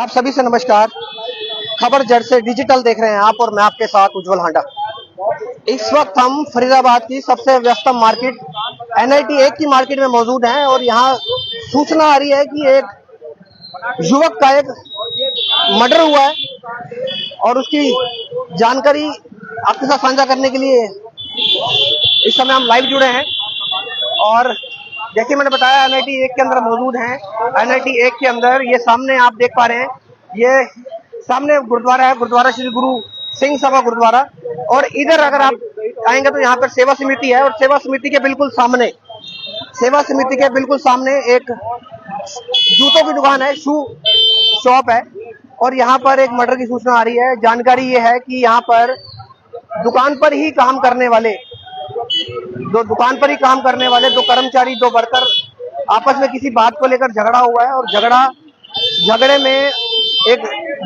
आप सभी से नमस्कार। खबर जड़ से डिजिटल देख रहे हैं आप और मैं आपके साथ उज्जवल हांडा। इस वक्त हम फरीदाबाद की सबसे व्यस्तम मार्केट NIT 1 की मार्केट में मौजूद हैं और यहाँ सूचना आ रही है कि एक युवक का एक मर्डर हुआ है और उसकी जानकारी आपके साथ साझा करने के लिए इस समय हम लाइव जुड़े हैं। और जैसे मैंने बताया NIT 1 के अंदर मौजूद हैं। NIT 1 के अंदर ये सामने आप देख पा रहे हैं, ये सामने गुरुद्वारा है, गुरुद्वारा श्री गुरु सिंह सभा गुरुद्वारा। और इधर अगर आप आएंगे तो यहाँ पर सेवा समिति है और सेवा समिति के बिल्कुल सामने एक जूतों की दुकान है, शू शॉप है और यहाँ पर एक मर्डर की सूचना आ रही है। जानकारी ये है कि यहाँ पर दुकान पर ही काम करने वाले दो कर्मचारी, दो वर्कर आपस में किसी बात को लेकर झगड़ा हुआ है और झगड़े में एक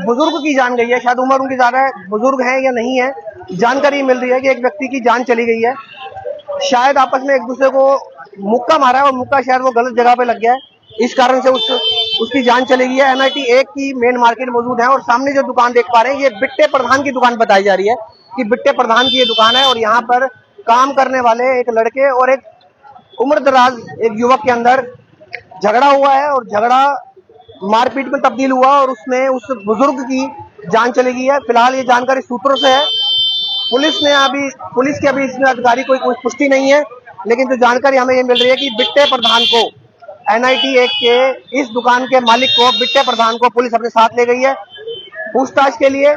बुजुर्ग की जान गई है। शायद उम्र उनकी ज्यादा है, बुजुर्ग है या नहीं है, जानकारी मिल रही है कि एक व्यक्ति की जान चली गई है। शायद आपस में एक दूसरे को मुक्का मारा है और मुक्का शायद वो गलत जगह पे लग गया है, इस कारण से उसकी जान चली गई है। NIT 1 की मेन मार्केट मौजूद है और सामने जो दुकान देख पा रहे हैं ये बिट्टे प्रधान की दुकान बताई जा रही है कि बिट्टे प्रधान की ये दुकान है। और यहाँ पर काम करने वाले एक लड़के और एक उम्रदराज एक युवक के अंदर झगड़ा हुआ है और झगड़ा मारपीट में तब्दील हुआ और उसमें उस बुजुर्ग की जान चली गई है। फिलहाल ये जानकारी सूत्रों से है। पुलिस की अभी इसमें अधिकारी कोई पुष्टि नहीं है, लेकिन जो जानकारी हमें ये मिल रही है कि बिट्टे प्रधान को, NIT 1 के इस दुकान के मालिक को, बिट्टे प्रधान को पुलिस अपने साथ ले गई है पूछताछ के लिए।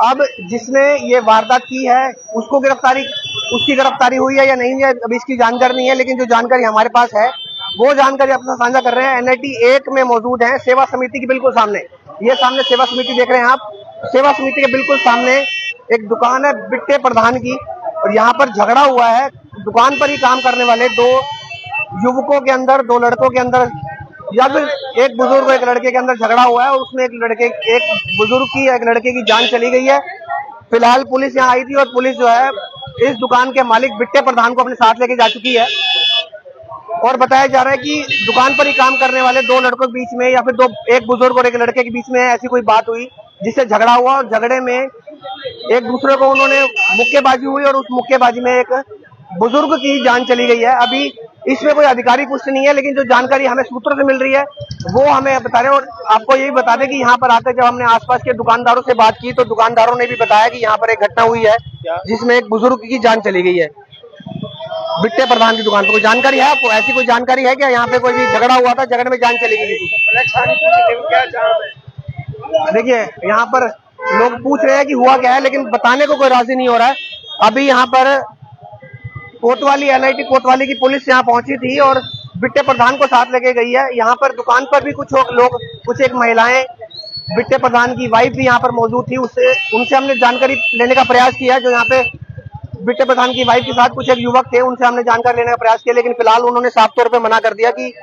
अब जिसने ये वारदात की है उसकी गिरफ्तारी हुई है या नहीं है अभी इसकी जानकारी नहीं है, लेकिन जो जानकारी हमारे पास है वो जानकारी आपसे साझा कर रहे हैं। NIT 1 में मौजूद है सेवा समिति के बिल्कुल सामने, ये सामने सेवा समिति देख रहे हैं आप। सेवा समिति के बिल्कुल सामने एक दुकान है बिट्टे प्रधान की और यहाँ पर झगड़ा हुआ है। दुकान पर ही काम करने वाले दो युवकों के अंदर, दो लड़कों के अंदर या फिर एक बुजुर्ग एक लड़के के अंदर झगड़ा हुआ है और उसमें एक बुजुर्ग की, एक लड़के की जान चली गई है। फिलहाल पुलिस यहाँ आई थी और पुलिस जो है इस दुकान के मालिक बिट्टे प्रधान को अपने साथ लेके जा चुकी है। और बताया जा रहा है कि दुकान पर ही काम करने वाले दो लड़कों के बीच में या फिर एक बुजुर्ग और एक लड़के के बीच में ऐसी कोई बात हुई जिससे झगड़ा हुआ और झगड़े में एक दूसरे को उन्होंने मुक्केबाजी हुई और उस मुक्केबाजी में एक बुजुर्ग की जान चली गई है। अभी इसमें कोई आधिकारिक पुष्टि नहीं है, लेकिन जो जानकारी हमें सूत्रों से मिल रही है वो हमें बता रहे हैं। और आपको यही बता दें कि यहाँ पर आकर जब हमने आसपास के दुकानदारों से बात की तो दुकानदारों ने भी बताया कि यहाँ पर एक घटना हुई है जिसमें एक बुजुर्ग की जान चली गई है बिट्टे प्रधान की दुकान पर। कोई जानकारी है आपको? ऐसी कोई जानकारी है क्या? यहाँ पे कोई भी झगड़ा हुआ था, झगड़े में जान चली गई थी? देखिए यहाँ पर लोग पूछ रहे हैं कि हुआ क्या है, लेकिन बताने को कोई राजी नहीं हो रहा है। अभी यहाँ पर कोतवाली, NIT कोतवाली की पुलिस यहाँ पहुंची थी और बिट्टे प्रधान को साथ लेके गई है। यहाँ पर दुकान पर भी कुछ एक महिलाएं, बिट्टे प्रधान की वाइफ भी यहाँ पर मौजूद थी, उनसे हमने जानकारी लेने का प्रयास किया। जो यहाँ पे बिट्टे प्रधान की वाइफ के साथ कुछ एक युवक थे, उनसे हमने जानकारी लेने का प्रयास किया, लेकिन फिलहाल उन्होंने साफ तौर पर मना कर दिया कि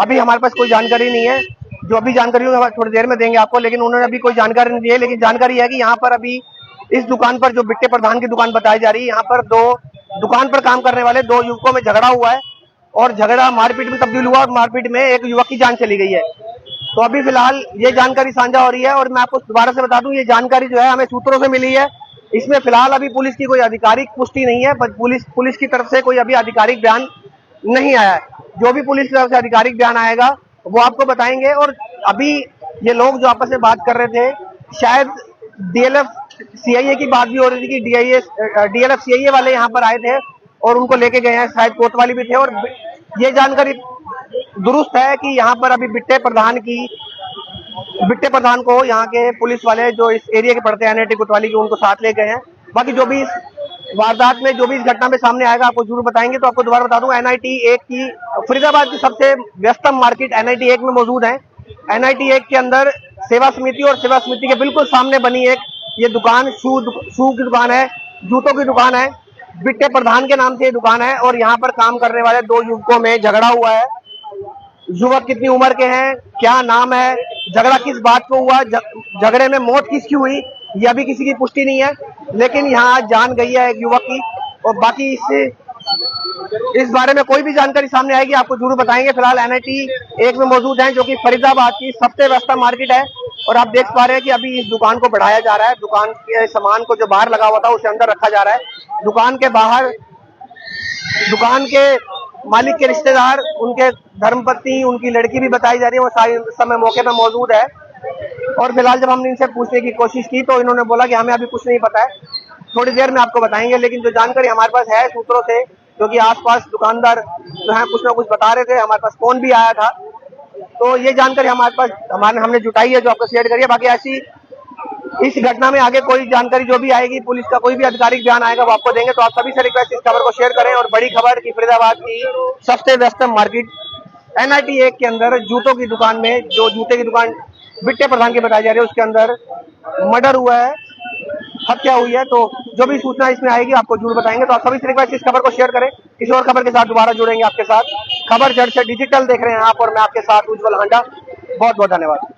अभी हमारे पास कोई जानकारी नहीं है। जो अभी जानकारी होगी थोड़ी देर में देंगे आपको, लेकिन उन्होंने अभी कोई जानकारी नहीं दी है। लेकिन जानकारी है कि यहाँ पर अभी इस दुकान पर, जो बिट्टे प्रधान की दुकान बताई जा रही है, यहाँ पर दुकान पर काम करने वाले दो युवकों में झगड़ा हुआ है और झगड़ा मारपीट में तब्दील हुआ और मारपीट में एक युवक की जान चली गई है। तो अभी फिलहाल ये जानकारी साझा हो रही है और मैं आपको दोबारा से बता दूं, ये जानकारी जो है हमें सूत्रों से मिली है। इसमें फिलहाल अभी पुलिस की कोई आधिकारिक पुष्टि नहीं है, पुलिस की तरफ से कोई अभी आधिकारिक बयान नहीं आया है। जो भी पुलिस की तरफ से आधिकारिक बयान आएगा वो आपको बताएंगे। और अभी ये लोग जो आपस में बात कर रहे थे, शायद DLF CIA की बात भी हो रही थी कि DLF CIA वाले यहाँ पर आए थे और उनको लेके गए हैं, शायद कोतवाली भी थे। और ये जानकारी दुरुस्त है कि यहाँ पर अभी बिट्टे प्रधान को यहाँ के पुलिस वाले जो इस एरिया के पड़ते हैं NIT कोतवाली के, उनको साथ ले गए हैं। बाकी जो भी इस वारदात में, जो भी इस घटना में सामने आएगा आपको जरूर बताएंगे। तो आपको दोबारा बता दूं, NIT 1 की फरीदाबाद की सबसे व्यस्तम मार्केट NIT 1 में मौजूद है। NIT 1 के अंदर सेवा समिति और सेवा समिति के बिल्कुल सामने बनी एक ये दुकान शू की दुकान है, जूतों की दुकान है, बिट्टे प्रधान के नाम से ये दुकान है। और यहाँ पर काम करने वाले दो युवकों में झगड़ा हुआ है। युवक कितनी उम्र के हैं, क्या नाम है, झगड़ा किस बात को हुआ, झगड़े में मौत किसकी हुई, ये अभी किसी की पुष्टि नहीं है, लेकिन यहाँ जान गई है एक युवक की। और बाकी इस बारे में कोई भी जानकारी सामने आएगी आपको जरूर बताएंगे। फिलहाल NIT 1 में मौजूद हैं, जो कि फरीदाबाद की सबसे व्यस्त मार्केट है और आप देख पा रहे हैं कि अभी इस दुकान को बढ़ाया जा रहा है। दुकान के सामान को जो बाहर लगा हुआ था उसे अंदर रखा जा रहा है। दुकान के बाहर दुकान के मालिक के रिश्तेदार, उनके धर्मपत्नी, उनकी लड़की भी बताई जा रही है, वो सारी समय मौके पर मौजूद है। और फिलहाल जब हमने इनसे पूछने की कोशिश की तो इन्होंने बोला कि हमें अभी कुछ नहीं पता है, थोड़ी देर में आपको बताएंगे। लेकिन जो जानकारी हमारे पास है सूत्रों से, क्योंकि आसपास दुकानदार जो है कुछ ना कुछ बता रहे थे, हमारे पास फोन भी आया था, तो ये जानकारी हमारे पास हमने जुटाई है, जो आपको शेयर करिए। बाकी ऐसी इस घटना में आगे कोई जानकारी जो भी आएगी, पुलिस का कोई भी आधिकारिक बयान आएगा, वो आपको देंगे। तो आप सभी से रिक्वेस्ट इस खबर को शेयर करें। और बड़ी खबर की फरीदाबाद की सबसे व्यस्त मार्केट NIT 1 के अंदर जूतों की दुकान में, जो जूते की दुकान बिट्टे प्रधान की बताई जा रही है, उसके अंदर मर्डर हुआ है, हत्या हुई है। तो जो भी सूचना इसमें आएगी आपको जरूर बताएंगे। तो आप सभी से रिक्वेस्ट इस खबर को शेयर करें। किसी और खबर के साथ दोबारा जुड़ेंगे आपके साथ। खबर जड़ से डिजिटल देख रहे हैं आप, और मैं आपके साथ उज्जवल हांडा। बहुत बहुत धन्यवाद।